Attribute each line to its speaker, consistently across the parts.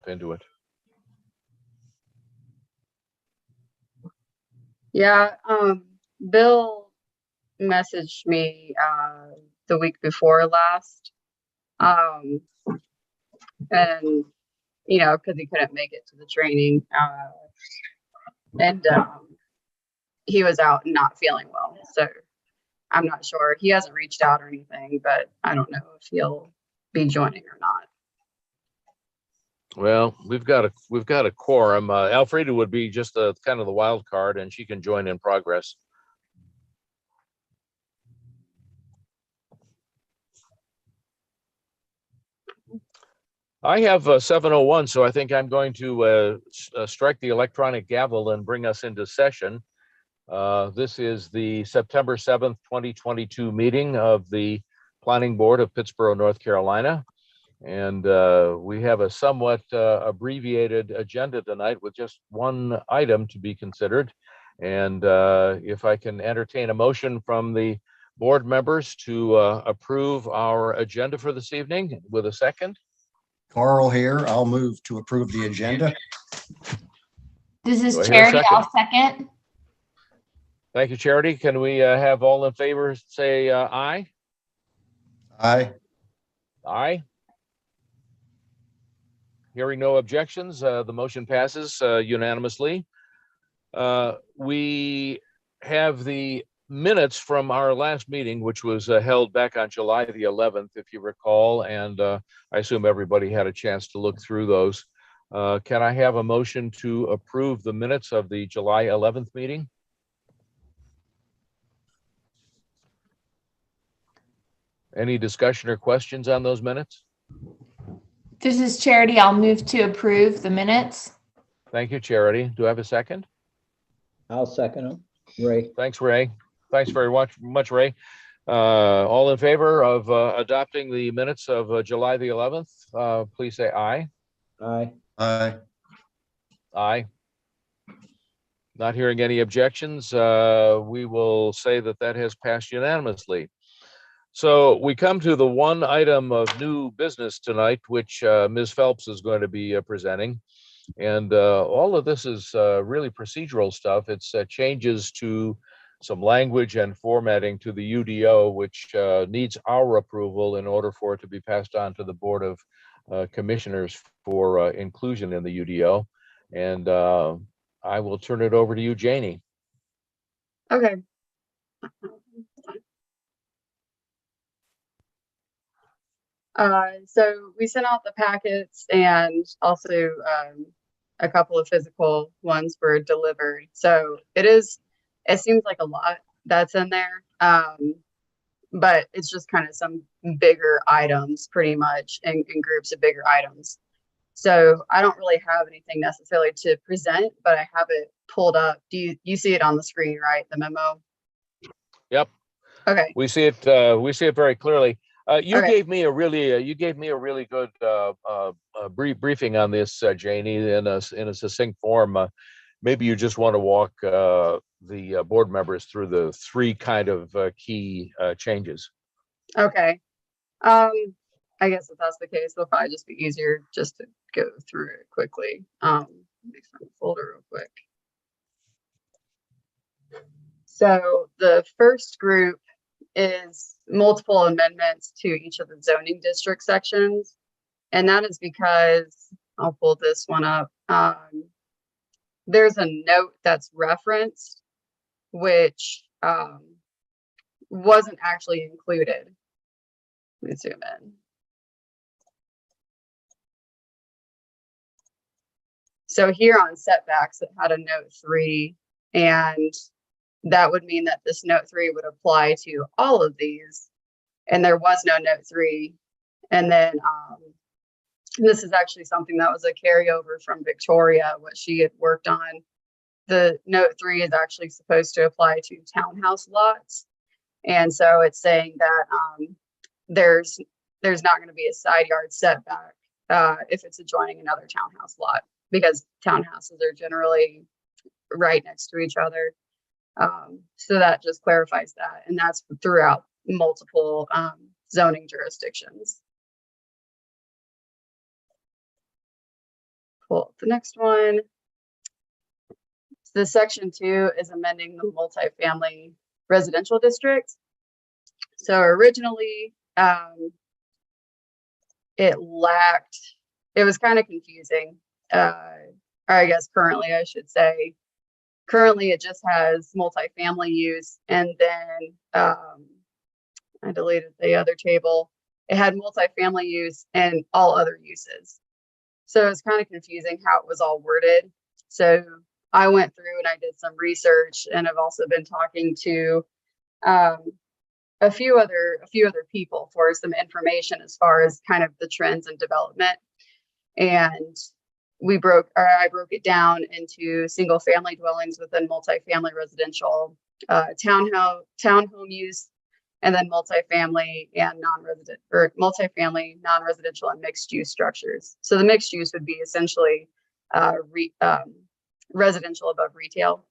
Speaker 1: into it.
Speaker 2: Yeah, Bill messaged me the week before last, and because he couldn't make it to the training, and he was out and not feeling well. So I'm not sure. He hasn't reached out or anything, but I don't know if he'll be joining or not.
Speaker 1: Well, we've got a quorum. Alfreda would be just kind of the wild card, and she can join in progress. I have 7:01, so I think I'm going to strike the electronic gavel and bring us into session. This is the September 7th, 2022 meeting of the Planning Board of Pittsboro, North Carolina. And we have a somewhat abbreviated agenda tonight with just one item to be considered. And if I can entertain a motion from the board members to approve our agenda for this evening with a second.
Speaker 3: Carl here. I'll move to approve the agenda.
Speaker 4: This is
Speaker 1: Do I hear a
Speaker 4: Charity.
Speaker 1: second?
Speaker 4: I'll second.
Speaker 1: Thank you, Charity. Can we have all in favor say aye?
Speaker 3: Aye.
Speaker 1: Aye. Hearing no objections, the motion passes unanimously. We have the minutes from our last meeting, which was held back on July the 11th, if you recall, and I assume everybody had a chance to look through those. Can I have a motion to approve the minutes of the July 11th meeting? Any discussion or questions on those minutes?
Speaker 4: This is Charity. I'll move to approve the minutes.
Speaker 1: Thank you, Charity. Do I have a second?
Speaker 5: I'll second them. Ray.
Speaker 1: Thanks, Ray. Thanks very much, Ray. All in favor of adopting the minutes of July the 11th, please say aye.
Speaker 5: Aye.
Speaker 3: Aye.
Speaker 1: Aye. Not hearing any objections, we will say that that has passed unanimously. So we come to the one item of new business tonight, which Ms. Phelps is going to be presenting. And all of this is really procedural stuff. It's changes to some language and formatting to the UDO, which needs our approval in order for it to be passed on to the Board of Commissioners for inclusion in the UDO. And I will turn it over to you, Janie.
Speaker 2: Okay. So we sent out the packets, and also a couple of physical ones were delivered. So it seems like a lot that's in there, but it's just kind of some bigger items, pretty much in groups of bigger items. So I don't really have anything necessarily to present, but I have it pulled up. Do you see it on the screen, right? The memo?
Speaker 1: Yep.
Speaker 2: Okay.
Speaker 1: We see it. We see it very clearly. You
Speaker 2: Okay.
Speaker 1: gave me a really good briefing on this, Janie, in a succinct form. Maybe you just want to walk the board members through the three kind of key changes.
Speaker 2: Okay. I guess if that's the case, it'll probably just be easier just to go through it quickly. Make some folder real quick. So the first group is multiple amendments to each of the zoning district sections. And that is because, I'll pull this one up. There's a note that's referenced, which wasn't actually included. Let me zoom in. So here on setbacks, it had a note 3, and that would mean that this note 3 would apply to all of these, and there was no note 3. And then this is actually something that was a carryover from Victoria, what she had worked on. The note 3 is actually supposed to apply to townhouse lots, and so it's saying that there's not going to be a side yard setback if it's adjoining another townhouse lot, because townhouses are generally right next to each other. So that just clarifies that, and that's throughout multiple zoning jurisdictions. pull up the next one. The section 2 is amending the multifamily residential district. So originally, it was kind of confusing. Or I guess currently, I should say. Currently, it just has multifamily use, and then I deleted the other table. It had multifamily use and all other uses. So it's kind of confusing how it was all worded. So I went through and I did some research, and I've also been talking to a few other people for some information as far as kind of the trends and development. And I broke it down into single family dwellings within multifamily residential, townhome use, and then multifamily and non-residential and mixed use structures. So the mixed use would be essentially residential above retail.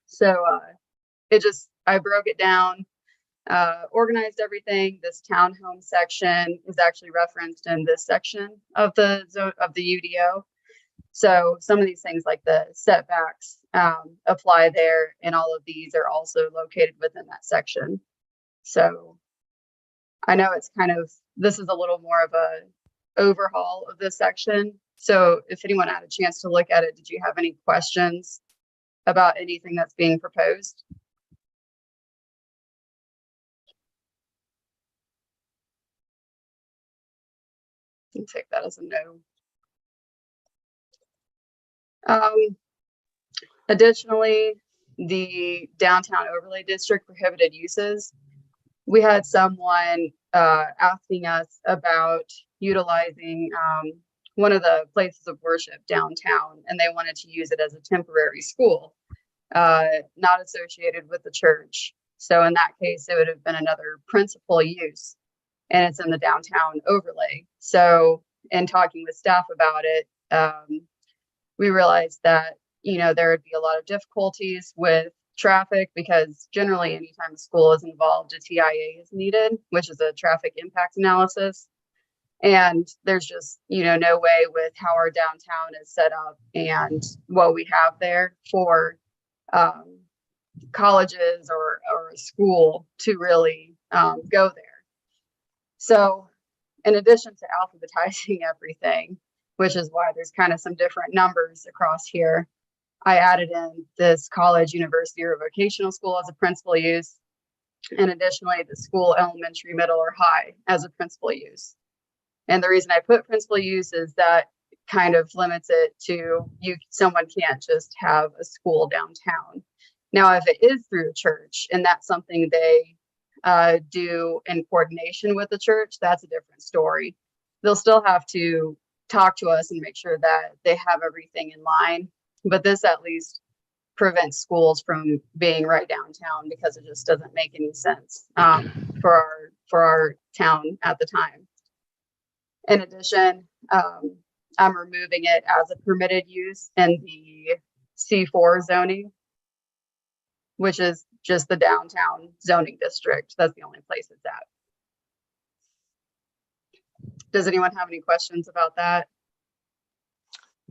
Speaker 2: So I broke it down, organized everything. This townhome section is actually referenced in this section of the UDO. So some of these things like the setbacks apply there, and all of these are also located within that section. So I know this is a little more of a overhaul of this section. So if anyone had a chance to look at it, did you have any questions about anything that's being proposed? You can take that as a no. Additionally, the downtown overlay district prohibited uses. We had someone asking us about utilizing one of the places of worship downtown, and they wanted to use it as a temporary school, not associated with the church. So in that case, it would have been another principal use, and it's in the downtown overlay. So in talking with staff about it, we realized that, there would be a lot of difficulties with traffic, because generally anytime a school is involved, a TIA is needed, which is a traffic impact analysis. And there's just, no way with how our downtown is set up and what we have there for colleges or a school to really go there. So in addition to alphabetizing everything, which is why there's kind of some different numbers across here, I added in this college, university, or vocational school as a principal use, and additionally the school, elementary, middle, or high as a principal use. And the reason I put principal use is that kind of limits it to someone can't just have a school downtown. Now, if it is through a church and that's something they do in coordination with the church, that's a different story. They'll still have to talk to us and make sure that they have everything in line. But this at least prevents schools from being right downtown, because it just doesn't make any sense for our town at the time. In addition, I'm removing it as a permitted use in the C4 zoning, which is just the downtown zoning district. That's the only place it's at. Does anyone have any questions about that?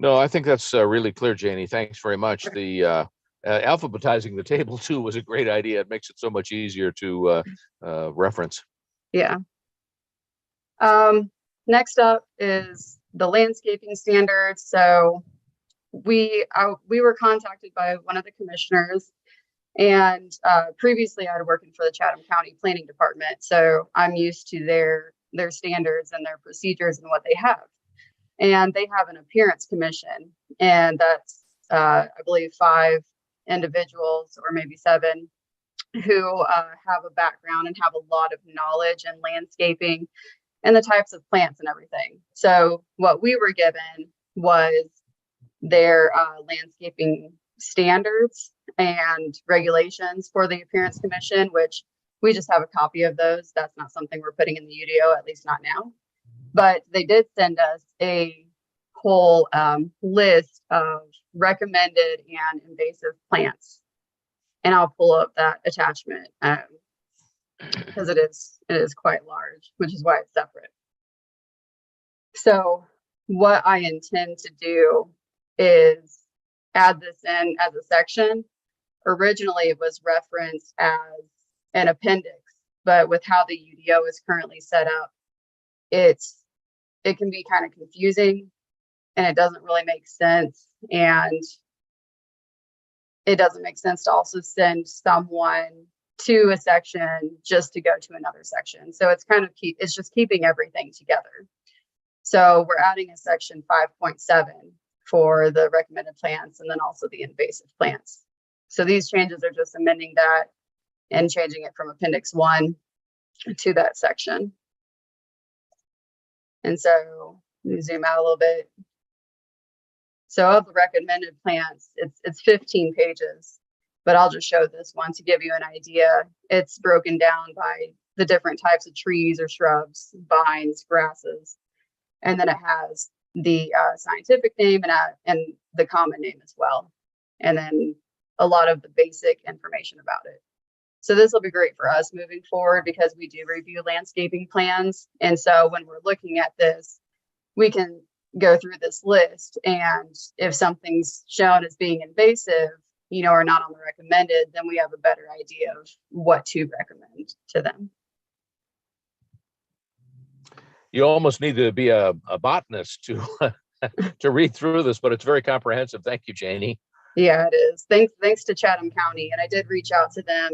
Speaker 1: No, I think that's really clear, Janie. Thanks very much. The alphabetizing the table too was a great idea. It makes it so much easier to reference.
Speaker 2: Yeah. Next up is the landscaping standards. So we were contacted by one of the commissioners, and previously I was working for the Chatham County Planning Department. So I'm used to their standards and their procedures and what they have. And they have an appearance commission, and that's I believe 5 individuals or maybe 7 who have a background and have a lot of knowledge in landscaping and the types of plants and everything. So what we were given was their landscaping standards and regulations for the appearance commission, which we just have a copy of those. That's not something we're putting in the UDO, at least not now. But they did send us a whole list of recommended and invasive plants. And I'll pull up that attachment because it is quite large, which is why it's separate. So what I intend to do is add this in as a section. Originally, it was referenced as an appendix, but with how the UDO is currently set up, it can be kind of confusing and it doesn't really make sense. And it doesn't make sense to also send someone to a section just to go to another section. So it's kind of it's just keeping everything together. So we're adding a section 5.7 for the recommended plants and then also the invasive plants. So these changes are just amending that and changing it from Appendix 1 to that section. And so let me zoom out a little bit. So of the recommended plants, it's 15 pages, but I'll just show this one to give you an idea. It's broken down by the different types of trees or shrubs, vines, grasses, and then it has the scientific name and the common name as well, and then a lot of the basic information about it. So this will be great for us moving forward because we do review landscaping plans, and so when we're looking at this, we can go through this list, and if something's shown as being invasive, you know, or not on the recommended, then we have a better idea of what to recommend to them.
Speaker 1: You almost need to be a botanist to to read through this, but it's very comprehensive. Thank you, Janie.
Speaker 2: Yeah, it is. Thanks to Chatham County, and I did reach out to them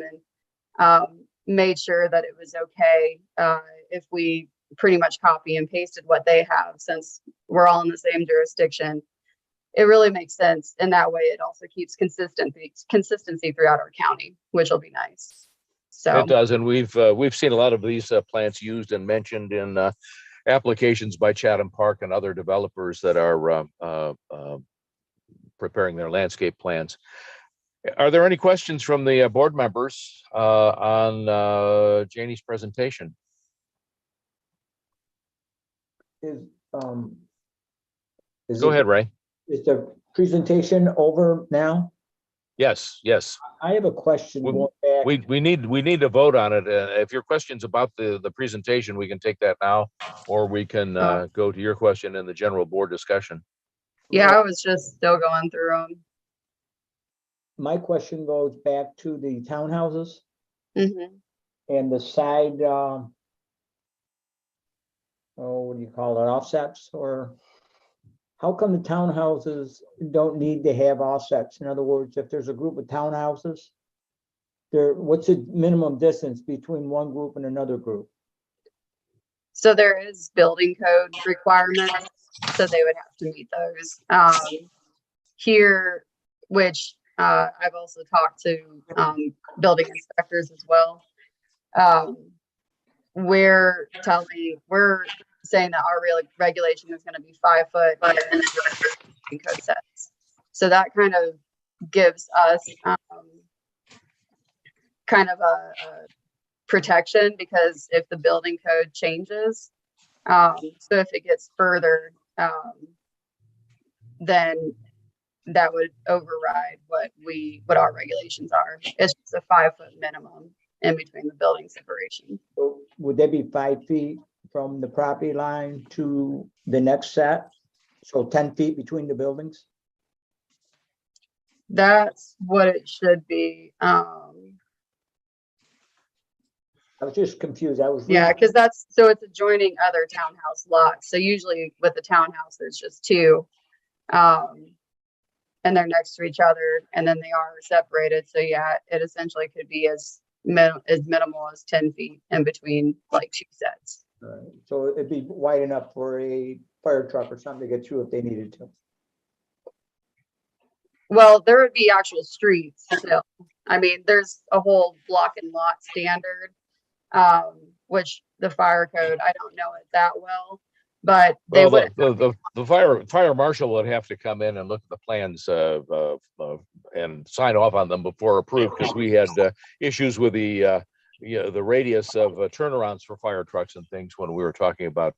Speaker 2: and made sure that it was okay if we pretty much copy and pasted what they have, since we're all in the same jurisdiction. It really makes sense, and that way it also keeps consistency throughout our county, which will be nice. So
Speaker 1: it does, and we've seen a lot of these plants used and mentioned in applications by Chatham Park and other developers that are preparing their landscape plans. Are there any questions from the board members on Janie's presentation?
Speaker 5: Is
Speaker 1: Go ahead, Ray.
Speaker 5: Is the presentation over now?
Speaker 1: Yes, yes.
Speaker 5: I have a question going back.
Speaker 1: We need to vote on it. If your question's about the presentation, we can take that now, or we can go to your question in the general board discussion.
Speaker 2: yeah, I was just still going through them.
Speaker 5: My question goes back to the townhouses
Speaker 2: Mm-hmm.
Speaker 5: and the side, what do you call it, offsets? Or how come the townhouses don't need to have offsets? In other words, if there's a group of townhouses, what's the minimum distance between one group and another group?
Speaker 2: So there is building code requirements, so they would have to meet those. Here, which I've also talked to building inspectors as well. We're saying that our regulation is going to be 5 foot and the code sets. So that kind of gives us kind of a protection, because if the building code changes, so if it gets further, then that would override what our regulations are. It's just a 5 foot minimum in between the building separation.
Speaker 5: So would that be 5 feet from the property line to the next set? So 10 feet between the buildings?
Speaker 2: That's what it should be.
Speaker 5: I was just confused. I was
Speaker 2: Yeah,
Speaker 5: reading-
Speaker 2: because it's adjoining other townhouse lots. So usually with the townhouse, there's just two. And they're next to each other, and then they are separated. So yeah, it essentially could be as minimal as 10 feet in between like two sets.
Speaker 5: Right. So it'd be wide enough for a fire truck or something to get through if they needed to.
Speaker 2: Well, there would be actual streets still. I mean, there's a whole block and lot standard, which the fire code, I don't know it that well, but they would.
Speaker 1: The fire marshal would have to come in and look at the plans and sign off on them before approved, because we had issues with the radius of turnarounds for fire trucks and things when we were talking about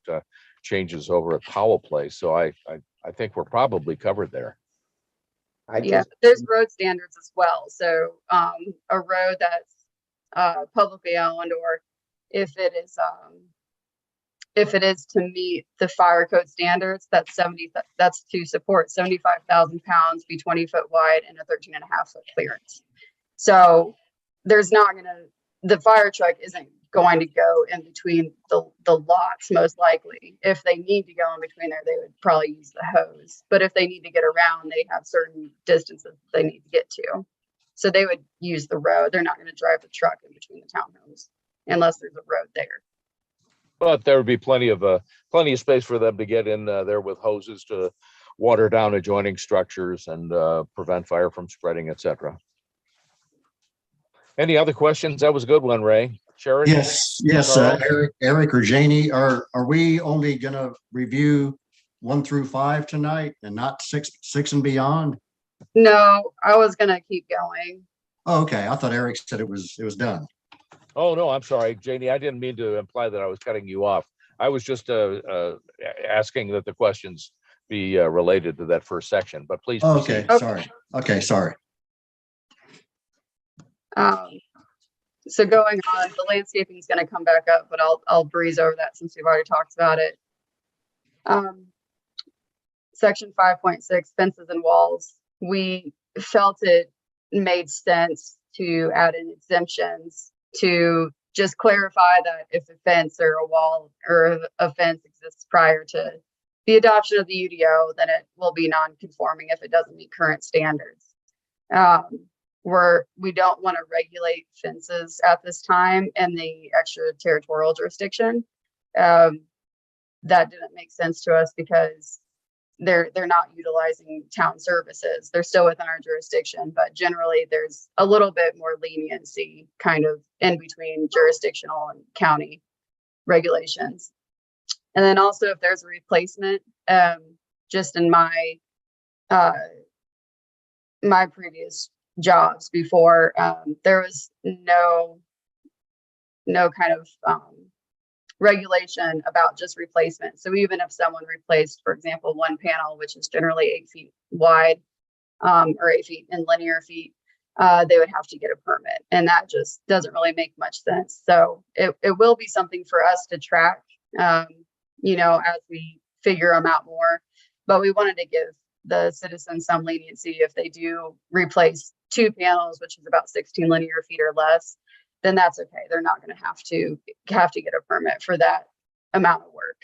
Speaker 1: changes over at Powell Place. So I think we're probably covered there.
Speaker 2: Yeah, there's road standards as well. So a road that's publicly owned, or if it is if it is to meet the fire code standards, that's to support 75,000 pounds, be 20 foot wide and a 13.5 foot clearance. So there's not the fire truck isn't going to go in between the lots, most likely. If they need to go in between there, they would probably use the hose. But if they need to get around, they have certain distances they need to get to. So they would use the road. They're not going to drive the truck in between the townhomes unless there's a road there.
Speaker 1: But there would be plenty of space for them to get in there with hoses to water down adjoining structures and prevent fire from spreading, etc. Any other questions? That was a good one, Ray. Sherry?
Speaker 3: Yes,
Speaker 1: Carl?
Speaker 3: Eric or Janie, are we only gonna review 1 through 5 tonight and not six and beyond?
Speaker 2: No, I was going to keep going.
Speaker 3: Oh, okay, I thought Eric said it was done.
Speaker 1: Oh, no, I'm sorry, Janie. I didn't mean to imply that I was cutting you off. I was just asking that the questions be related to that first section, but please
Speaker 3: Oh,
Speaker 1: proceed.
Speaker 3: okay, sorry. Okay, sorry.
Speaker 2: So going on, the landscaping is going to come back up, but I'll breeze over that since we've already talked about it. Section 5.6, fences and walls. We felt it made sense to add in exemptions to just clarify that if a fence or a wall or a fence exists prior to the adoption of the UDO, then it will be non-conforming if it doesn't meet current standards. We don't want to regulate fences at this time in the extraterritorial jurisdiction. That didn't make sense to us because they're not utilizing town services. They're still within our jurisdiction, but generally there's a little bit more leniency kind of in between jurisdictional and county regulations. And then also if there's a replacement, just in my my previous jobs before, there was no kind of regulation about just replacement. So even if someone replaced, for example, one panel, which is generally 8 feet wide, or 8 feet in linear feet, they would have to get a permit. And that just doesn't really make much sense. So it will be something for us to track, as we figure them out more. But we wanted to give the citizens some leniency if they do replace 2 panels, which is about 16 linear feet or less, then that's okay. They're not going to have to get a permit for that amount of work.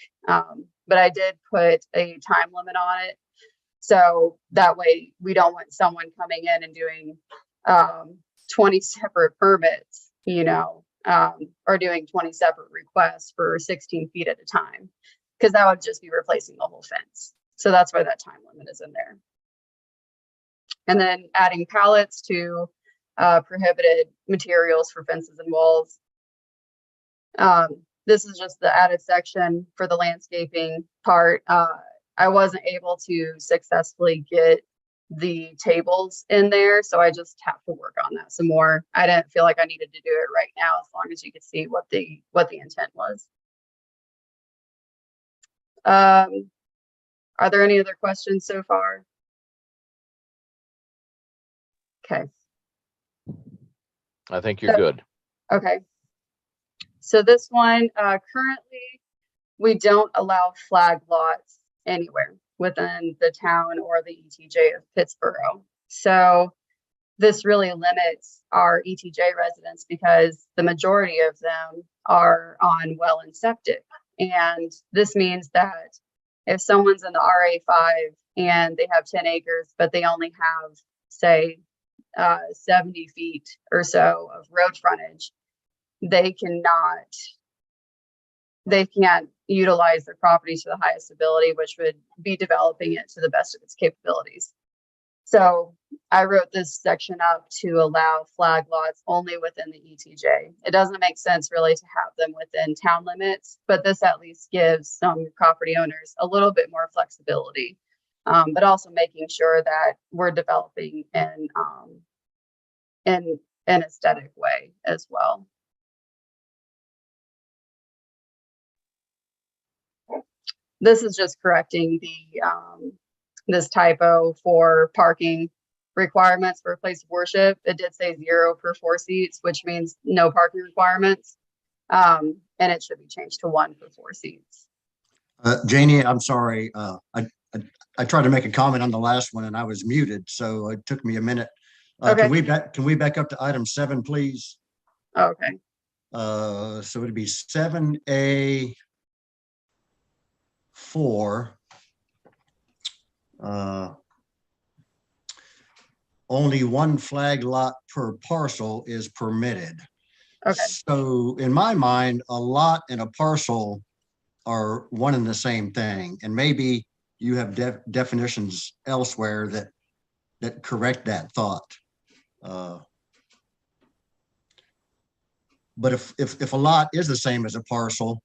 Speaker 2: But I did put a time limit on it. So that way we don't want someone coming in and doing 20 separate permits, or doing 20 separate requests for 16 feet at a time, because that would just be replacing the whole fence. So that's why that time limit is in there. And then adding pallets to prohibited materials for fences and walls. This is just the added section for the landscaping part. I wasn't able to successfully get the tables in there, so I just have to work on that some more. I didn't feel like I needed to do it right now, as long as you could see what the intent was. Are there any other questions so far? Okay.
Speaker 1: I think you're good.
Speaker 2: Okay. So this one, currently, we don't allow flag lots anywhere within the town or the ETJ of Pittsboro. So this really limits our ETJ residents because the majority of them are on well and septic. And this means that if someone's in the RA5 and they have 10 acres, but they only have, say, 70 feet or so of road frontage, they can't utilize their property to the highest ability, which would be developing it to the best of its capabilities. So I wrote this section up to allow flag lots only within the ETJ. It doesn't make sense really to have them within town limits, but this at least gives some property owners a little bit more flexibility, but also making sure that we're developing in an aesthetic way as well. This is just correcting the this typo for parking requirements for a place of worship. It did say 0 per 4 seats, which means no parking requirements. And it should be changed to 1 per 4 seats.
Speaker 3: Janie, I'm sorry. I tried to make a comment on the last one and I was muted, so it took me a minute.
Speaker 2: Okay.
Speaker 3: Can we back up to item 7, please?
Speaker 2: Okay.
Speaker 3: So it'd be 7A 4. Only one flag lot per parcel is permitted.
Speaker 2: Okay.
Speaker 3: So in my mind, a lot and a parcel are one and the same thing. And maybe you have definitions elsewhere that correct that thought. But if a lot is the same as a parcel,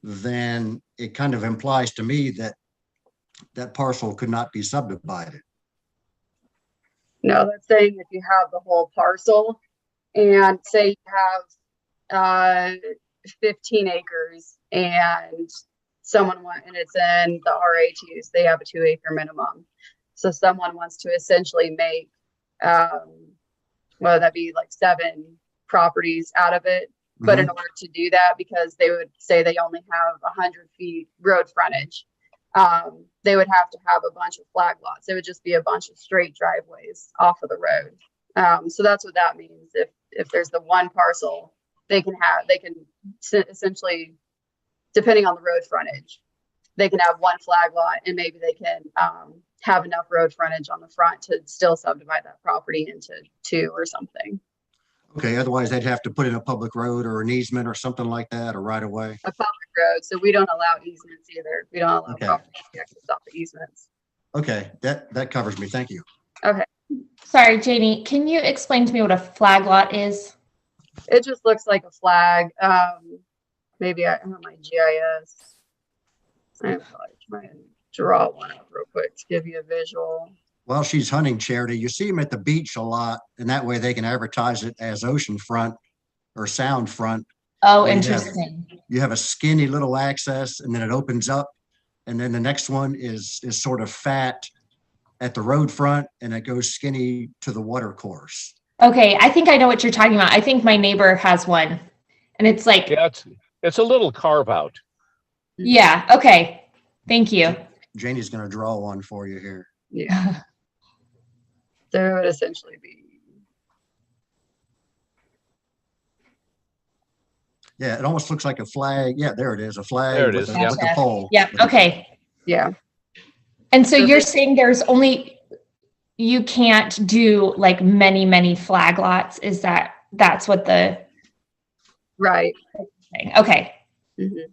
Speaker 3: then it kind of implies to me that that parcel could not be subdivided.
Speaker 2: No, that's saying if you have the whole parcel and say you have 15 acres and and it's in the RA2s, they have a 2-acre minimum. So someone wants to essentially make, well, that'd be like 7 properties out of it. But in order to do that, because they would say they only have 100 feet road frontage, they would have to have a bunch of flag lots. It would just be a bunch of straight driveways off of the road. So that's what that means. If there's the one parcel, they can essentially, depending on the road frontage, they can have one flag lot, and maybe they can have enough road frontage on the front to still subdivide that property into 2 or something.
Speaker 3: Okay, otherwise they'd have to put in a public road or an easement or something like that, or right away.
Speaker 2: A public road, so we don't allow easements either. We don't allow
Speaker 3: Okay.
Speaker 2: property access off the easements.
Speaker 3: Okay, that covers me. Thank you.
Speaker 2: Okay.
Speaker 4: Sorry, Janie, can you explain to me what a flag lot is?
Speaker 2: It just looks like a flag. Maybe I have my GIS. I'm probably trying to draw one up real quick to give you a visual.
Speaker 3: While she's hunting, Charity, you see them at the beach a lot, and that way they can advertise it as ocean front or sound front.
Speaker 4: Oh,
Speaker 3: You have-
Speaker 4: interesting.
Speaker 3: You have a skinny little access, and then it opens up, and then the next one is sort of fat at the road front, and it goes skinny to the water course.
Speaker 4: Okay, I think I know what you're talking about. I think my neighbor has one, and it's like,
Speaker 1: Yeah, it's a little carve out.
Speaker 4: yeah, okay. Thank you.
Speaker 3: Janie's going to draw one for you here.
Speaker 2: Yeah. So it would essentially be.
Speaker 3: Yeah, it almost looks like a flag. Yeah, there it is, a flag.
Speaker 1: There it
Speaker 3: with
Speaker 1: is,
Speaker 3: a-
Speaker 1: yeah.
Speaker 3: with the pole.
Speaker 4: Yeah, okay.
Speaker 2: Yeah.
Speaker 4: And so
Speaker 2: So
Speaker 4: you're
Speaker 2: they-
Speaker 4: saying you can't do like many, many flag lots? That's what
Speaker 2: Right.
Speaker 4: okay.
Speaker 2: Mhm.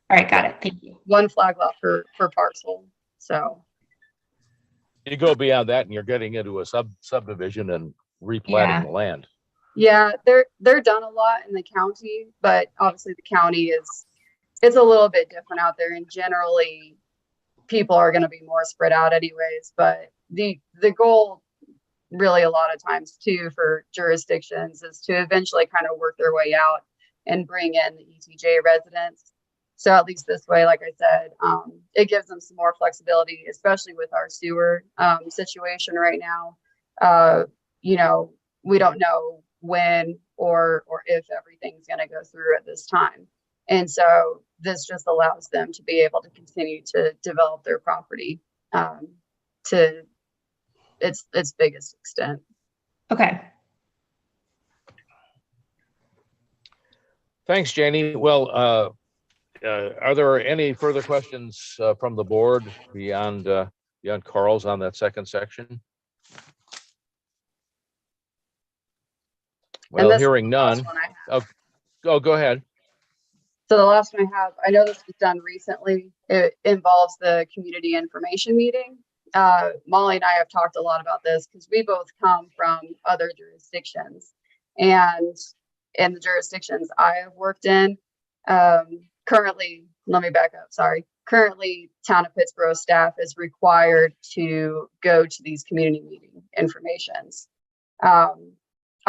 Speaker 4: All right, got it. Thank you.
Speaker 2: One flag lot per parcel. So
Speaker 1: You go beyond that and you're getting into a subdivision and replatting
Speaker 4: Yeah.
Speaker 1: the land.
Speaker 2: yeah, they're done a lot in the county, but obviously the county it's a little bit different out there, and generally people are going to be more spread out anyways. But the goal really a lot of times too for jurisdictions is to eventually kind of work their way out and bring in the ETJ residents. So at least this way, like I said, it gives them some more flexibility, especially with our sewer situation right now. We don't know when or if everything's going to go through at this time. And so this just allows them to be able to continue to develop their property to its biggest extent.
Speaker 4: Okay.
Speaker 1: Thanks, Janie. Well, are there any further questions from the board beyond Carl's on that second section?
Speaker 2: And
Speaker 1: Well,
Speaker 2: this is
Speaker 1: hearing
Speaker 2: the last
Speaker 1: none.
Speaker 2: one I have.
Speaker 1: Oh, go ahead.
Speaker 2: So the last one I know this was done recently. It involves the community information meeting. Molly and I have talked a lot about this because we both come from other jurisdictions, and in the jurisdictions I have worked in, currently, let me back up. Sorry. Currently, Town of Pittsboro staff is required to go to these community meeting informations.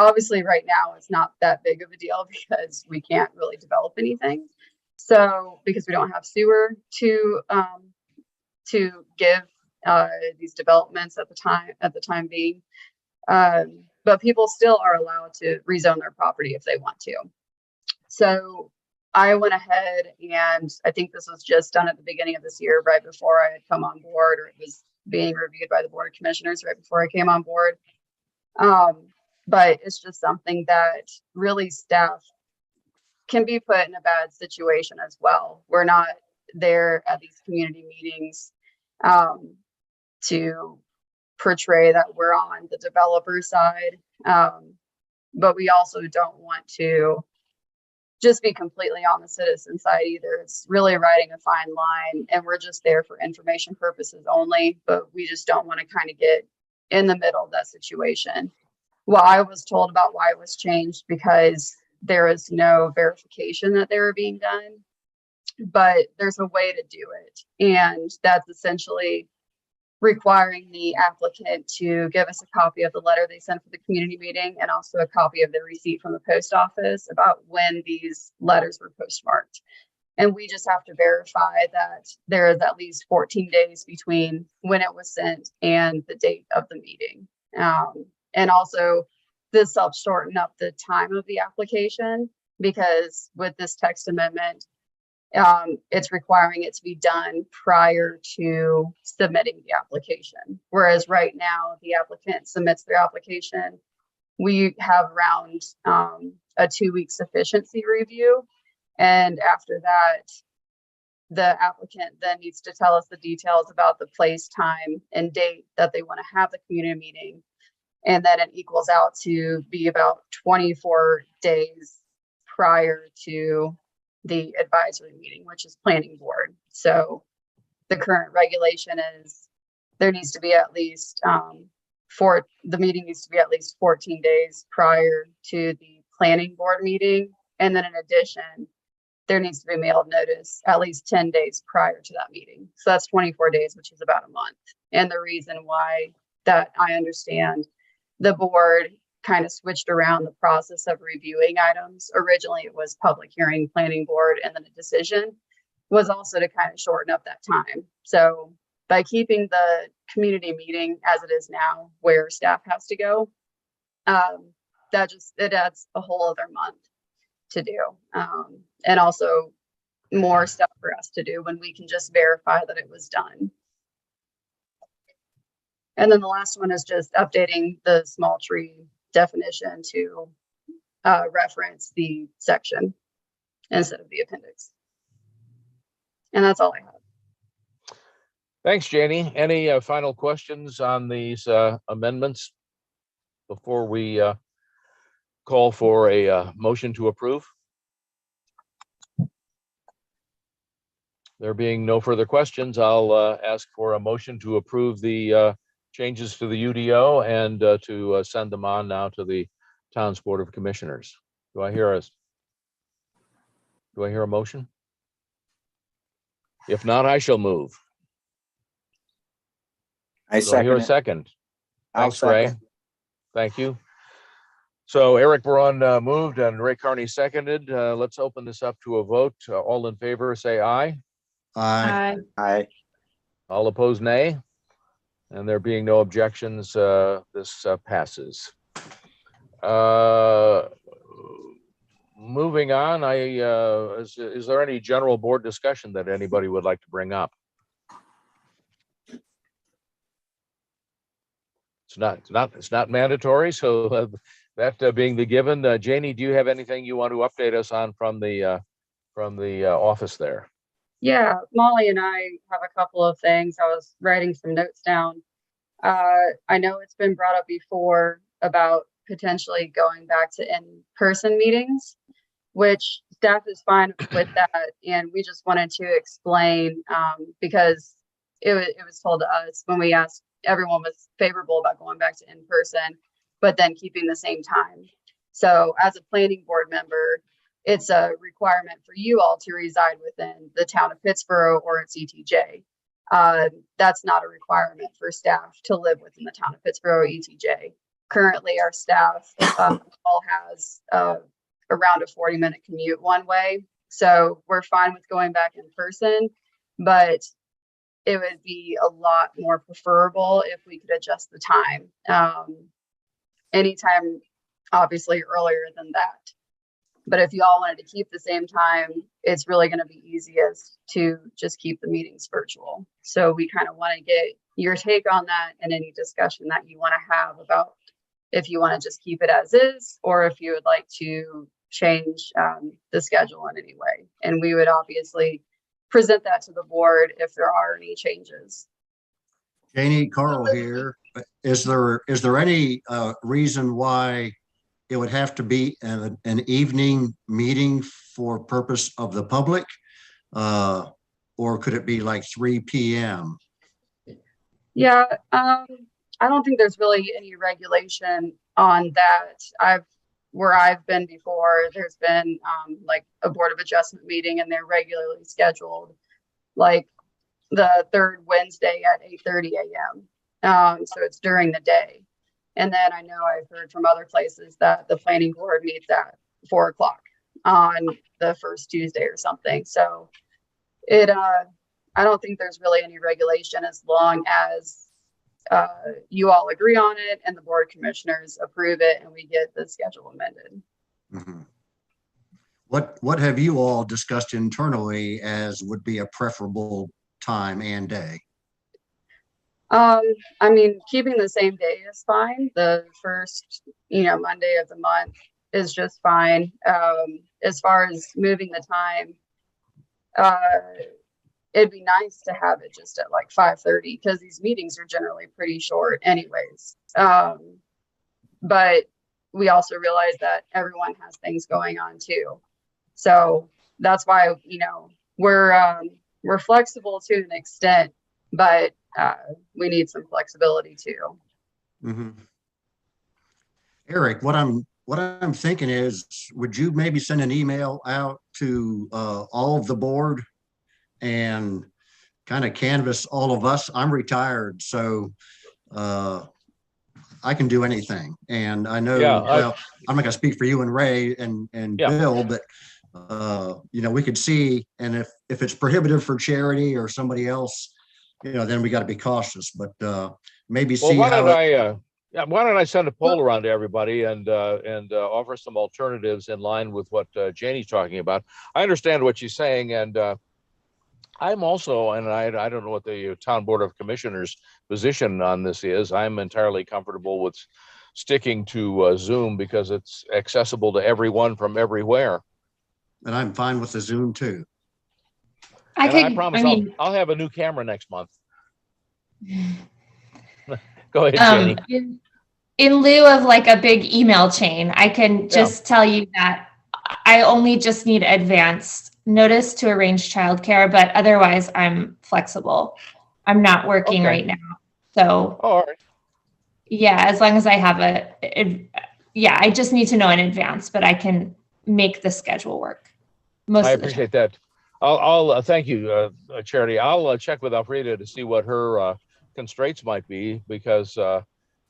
Speaker 2: Obviously, right now it's not that big of a deal because we can't really develop anything. So, because we don't have sewer to give these developments at the time being, but people still are allowed to rezone their property if they want to. So I went ahead and I think this was just done at the beginning of this year, right before I had come on board, or it was being reviewed by the Board of Commissioners right before I came on board. But it's just something that really staff can be put in a bad situation as well. We're not there at these community meetings to portray that we're on the developer side. But we also don't want to just be completely on the citizen side either. It's really riding a fine line, and we're just there for information purposes only, but we just don't want to kind of get in the middle of that situation. Well, I was told about why it was changed because there is no verification that they were being done, but there's a way to do it. And that's essentially requiring the applicant to give us a copy of the letter they sent for the community meeting and also a copy of the receipt from the post office about when these letters were postmarked. And we just have to verify that there is at least 14 days between when it was sent and the date of the meeting. And also, this helps shorten up the time of the application, because with this text amendment, it's requiring it to be done prior to submitting the application. Whereas right now, the applicant submits their application, we have around a 2-week sufficiency review. And after that, the applicant then needs to tell us the details about the place, time, and date that they want to have the community meeting. And then it equals out to be about 24 days prior to the advisory meeting, which is planning board. So the current regulation is there needs to be at least the meeting needs to be at least 14 days prior to the planning board meeting. And then in addition, there needs to be mailed notice at least 10 days prior to that meeting. So that's 24 days, which is about a month. And the reason why that I understand the board kind of switched around the process of reviewing items. Originally, it was public hearing, planning board, and then a decision, was also to kind of shorten up that time. So by keeping the community meeting as it is now, where staff has to go, it adds a whole other month to do. And also more stuff for us to do when we can just verify that it was done. And then the last one is just updating the small tree definition to reference the section instead of the appendix. And that's all I have.
Speaker 1: Thanks, Janie. Any final questions on these amendments before we call for a motion to approve? There being no further questions, I'll ask for a motion to approve the changes to the UDO and to send them on now to the town's Board of Commissioners. Do I hear a motion? If not, I shall move. Do I hear a second? Thanks, Ray. Thank you. So Eric Braun moved and Ray Carney seconded. Let's open this up to a vote. All in favor, say aye.
Speaker 3: Aye.
Speaker 6: Aye.
Speaker 1: All opposed, nay. And there being no objections, this passes. Moving on, is there any general board discussion that anybody would like to bring up? It's not mandatory. So that being the given, Janie, do you have anything you want to update us on from the office there?
Speaker 2: Yeah, Molly and I have a couple of things. I was writing some notes down. I know it's been brought up before about potentially going back to in-person meetings, which staff is fine with that. And we just wanted to explain because it was told to us when we asked, everyone was favorable about going back to in-person, but then keeping the same time. So as a planning board member, it's a requirement for you all to reside within the town of Pittsboro or its ETJ. That's not a requirement for staff to live within the town of Pittsboro or ETJ. Currently, our staff all has around a 40-minute commute one way. So we're fine with going back in person, but it would be a lot more preferable if we could adjust the time. Anytime, obviously, earlier than that. But if you all wanted to keep the same time, it's really going to be easiest to just keep the meetings virtual. So we kind of want to get your take on that and any discussion that you want to have about if you want to just keep it as is, or if you would like to change the schedule in any way. And we would obviously present that to the board if there are any changes.
Speaker 3: Janie, Carl here. Is there any reason why it would have to be an evening meeting for purpose of the public? Or could it be like 3 p.m.?
Speaker 2: Yeah, I don't think there's really any regulation on that. Where I've been before, there's been like a board of adjustment meeting, and they're regularly scheduled like the third Wednesday at 8:30 a.m. So it's during the day. And then I know I've heard from other places that the planning board meets at 4 o'clock on the first Tuesday or something. So I don't think there's really any regulation as long as you all agree on it and the board of commissioners approve it and we get the schedule amended.
Speaker 3: Mm-hmm. What have you all discussed internally as would be a preferable time and day?
Speaker 2: I mean, keeping the same day is fine. The first, Monday of the month is just fine. As far as moving the time, it'd be nice to have it just at like 5:30 because these meetings are generally pretty short anyways. But we also realize that everyone has things going on too. So that's why, we're flexible to an extent, but we need some flexibility too.
Speaker 3: Mm-hmm. Eric, what I'm thinking is, would you maybe send an email out to all of the board and kind of canvass all of us? I'm retired, so I can do anything. And I know, well, I'm not gonna speak for you and Ray and Bill, but we could see, and if it's prohibitive for charity or somebody else, then we got to be cautious, but maybe see
Speaker 1: why don't I send a poll around to everybody and offer some alternatives in line with what Janie's talking about. I understand what she's saying, and I'm also, and I don't know what the town board of commissioners position on this is. I'm entirely comfortable with sticking to Zoom because it's accessible to everyone from everywhere.
Speaker 3: And I'm fine with the Zoom too.
Speaker 1: I promise I'll have a new camera next month. Go ahead, Jenny.
Speaker 4: In lieu of like a big email chain, I can just tell you that I only just need advance notice to arrange childcare, but otherwise I'm flexible. I'm not working right now. So
Speaker 1: all right.
Speaker 4: Yeah, as long as I have I just need to know in advance, but I can make the schedule work.
Speaker 1: I appreciate that. I'll thank you, Charity. I'll check with Alfreda to see what her constraints might be, because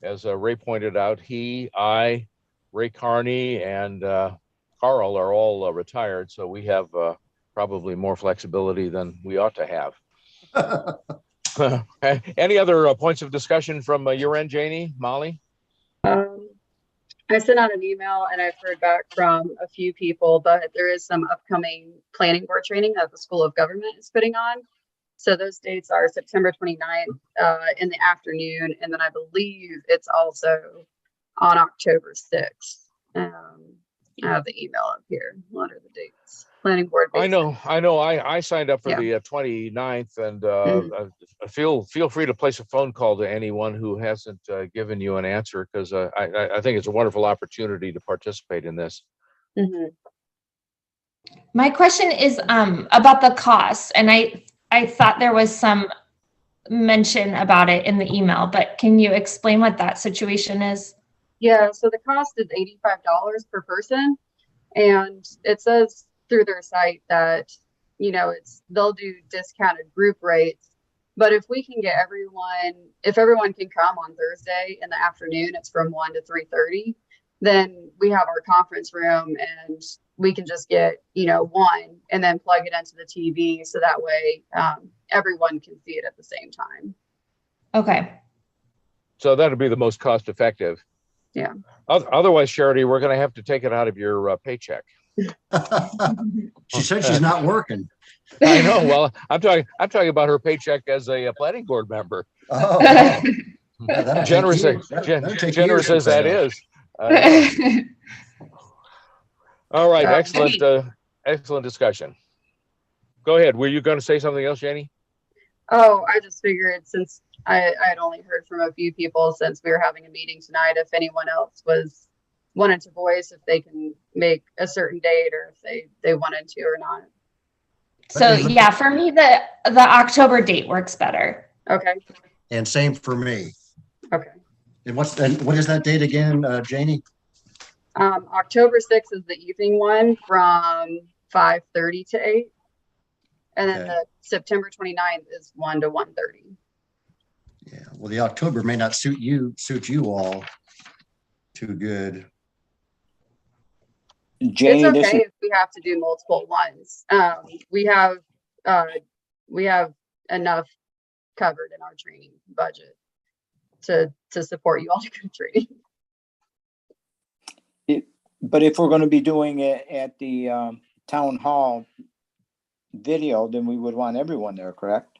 Speaker 1: as Ray pointed out, I, Ray Carney, and Carl are all retired, so we have probably more flexibility than we ought to have. Any other points of discussion from your end, Janie, Molly?
Speaker 2: I sent out an email and I've heard back from a few people, but there is some upcoming planning board training that the School of Government is putting on. So those dates are September 29th in the afternoon. And then I believe it's also on October 6th. I have the email up here. What are the dates? Planning board.
Speaker 1: I know. I signed up for the 29th, and feel free to place a phone call to anyone who hasn't given you an answer, because I think it's a wonderful opportunity to participate in this.
Speaker 2: Mm-hmm.
Speaker 4: My question is about the cost, and I thought there was some mention about it in the email, but can you explain what that situation is?
Speaker 2: Yeah, so the cost is $85 per person, and it says through their site that they'll do discounted group rates, but if we can get if everyone can come on Thursday in the afternoon, it's from 1 to 3:30, then we have our conference room and we can just get one and then plug it into the TV, so that way everyone can see it at the same time.
Speaker 4: Okay,
Speaker 1: so that'll be the most cost effective.
Speaker 2: Yeah.
Speaker 1: Otherwise, Charity, we're going to have to take it out of your paycheck.
Speaker 3: She said she's not working.
Speaker 1: I know. Well, I'm talking about her paycheck as a planning board member.
Speaker 3: Oh, wow. Yeah, that'll take
Speaker 1: Generous,
Speaker 3: years. That'll take
Speaker 1: generous
Speaker 3: years
Speaker 1: as
Speaker 3: to
Speaker 1: that
Speaker 3: pay off.
Speaker 1: is. I know. All right,
Speaker 2: Um,
Speaker 1: excellent, excellent discussion. Go ahead. Were you going to say something else, Janie?
Speaker 2: Oh, I just figured since I'd only heard from a few people since we were having a meeting tonight, if anyone else wanted to voice if they can make a certain date or if they wanted to or not.
Speaker 4: So yeah, for me, the October date works better.
Speaker 2: Okay.
Speaker 3: And same for me.
Speaker 2: Okay.
Speaker 3: And what is that date again, Janie?
Speaker 2: October 6th is the evening one from 5:30 to 8. And then
Speaker 3: Okay.
Speaker 2: the September 29th is 1 to 1:30.
Speaker 3: Yeah. Well, the October may not suit you all too good.
Speaker 5: Janie,
Speaker 2: It's
Speaker 5: this
Speaker 2: okay
Speaker 5: is,
Speaker 2: if we have to do multiple ones. We have enough covered in our training budget to support you all to go training.
Speaker 5: but if we're gonna be doing it at the town hall video, then we would want everyone there, correct?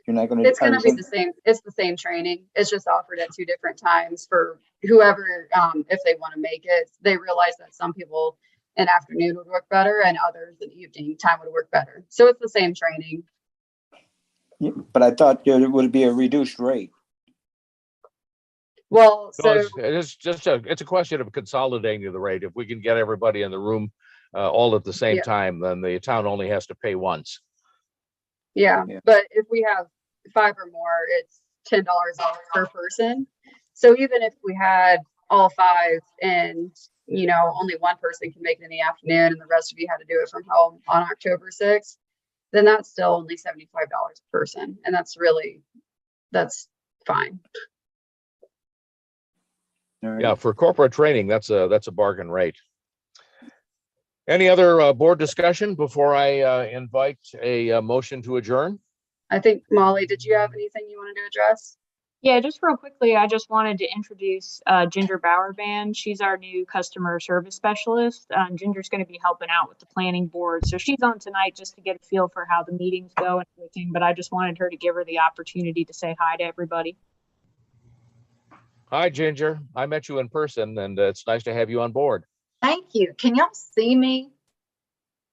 Speaker 5: You're not gonna.
Speaker 2: It's going to be the same. It's the same training. It's just offered at 2 different times for whoever, if they want to make it. They realize that some people an afternoon would work better and others an evening time would work better. So it's the same training.
Speaker 5: Yeah, but I thought it would be a reduced rate.
Speaker 2: Well,
Speaker 1: No,
Speaker 2: so
Speaker 1: it's a question of consolidating the rate. If we can get everybody in the room all at the same
Speaker 2: Yeah.
Speaker 1: time, then the town only has to pay once.
Speaker 2: yeah,
Speaker 5: Yeah.
Speaker 2: but if we have 5 or more, it's $10 off per person. So even if we had all 5 and, only one person can make it in the afternoon and the rest of you had to do it from home on October 6th, then that's still only $75 a person. And that's fine.
Speaker 5: All right.
Speaker 1: Yeah, for corporate training, that's a bargain rate. Any other board discussion before I invite a motion to adjourn?
Speaker 2: I think, Molly, did you have anything you wanted to address?
Speaker 6: Yeah, just real quickly, I just wanted to introduce Ginger Bauerband. She's our new customer service specialist. Ginger's going to be helping out with the planning board. So she's on tonight just to get a feel for how the meetings go and everything. But I just wanted her to give her the opportunity to say hi to everybody.
Speaker 1: Hi, Ginger. I met you in person, and it's nice to have you on board.
Speaker 7: Thank you. Can y'all see me?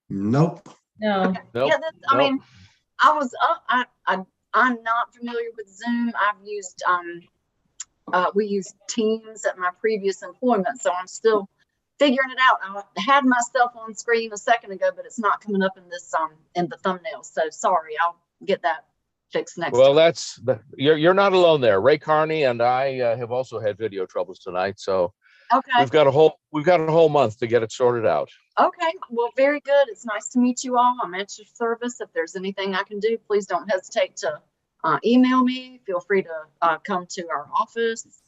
Speaker 3: Nope.
Speaker 4: No.
Speaker 1: Nope,
Speaker 7: Yeah, I
Speaker 1: nope.
Speaker 7: mean, I'm not familiar with Zoom. I've used we used Teams at my previous employment, so I'm still figuring it out. I had myself on screen a second ago, but it's not coming up in this in the thumbnail. So sorry, I'll get that fixed next
Speaker 1: Well,
Speaker 7: time.
Speaker 1: you're not alone there. Ray Carney and I have also had video troubles tonight, so
Speaker 7: Okay.
Speaker 1: we've got a whole month to get it sorted out.
Speaker 7: Okay. Well, very good. It's nice to meet you all. I'm at your service. If there's anything I can do, please don't hesitate to email me. Feel free to come to our office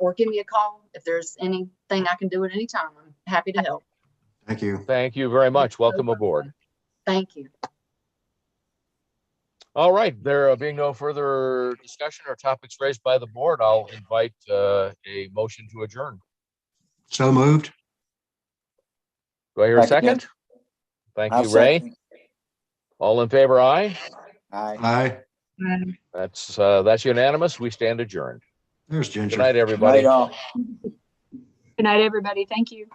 Speaker 7: or give me a call. If there's anything I can do at any time, I'm happy to help.
Speaker 3: Thank you.
Speaker 1: Thank you very much. Welcome aboard.
Speaker 7: Thank you.
Speaker 1: All right, there being no further discussion or topics raised by the board, I'll invite a motion to adjourn.
Speaker 3: So moved.
Speaker 1: Do I hear a
Speaker 5: Second.
Speaker 1: second? Thank
Speaker 5: I'll
Speaker 1: you, Ray.
Speaker 5: second.
Speaker 1: All in favor, aye?
Speaker 5: Aye.
Speaker 3: Aye.
Speaker 1: That's unanimous. We stand adjourned.
Speaker 3: There's
Speaker 1: Good
Speaker 3: Ginger.
Speaker 1: night, everybody.
Speaker 5: Night all.
Speaker 6: Good night, everybody. Thank you.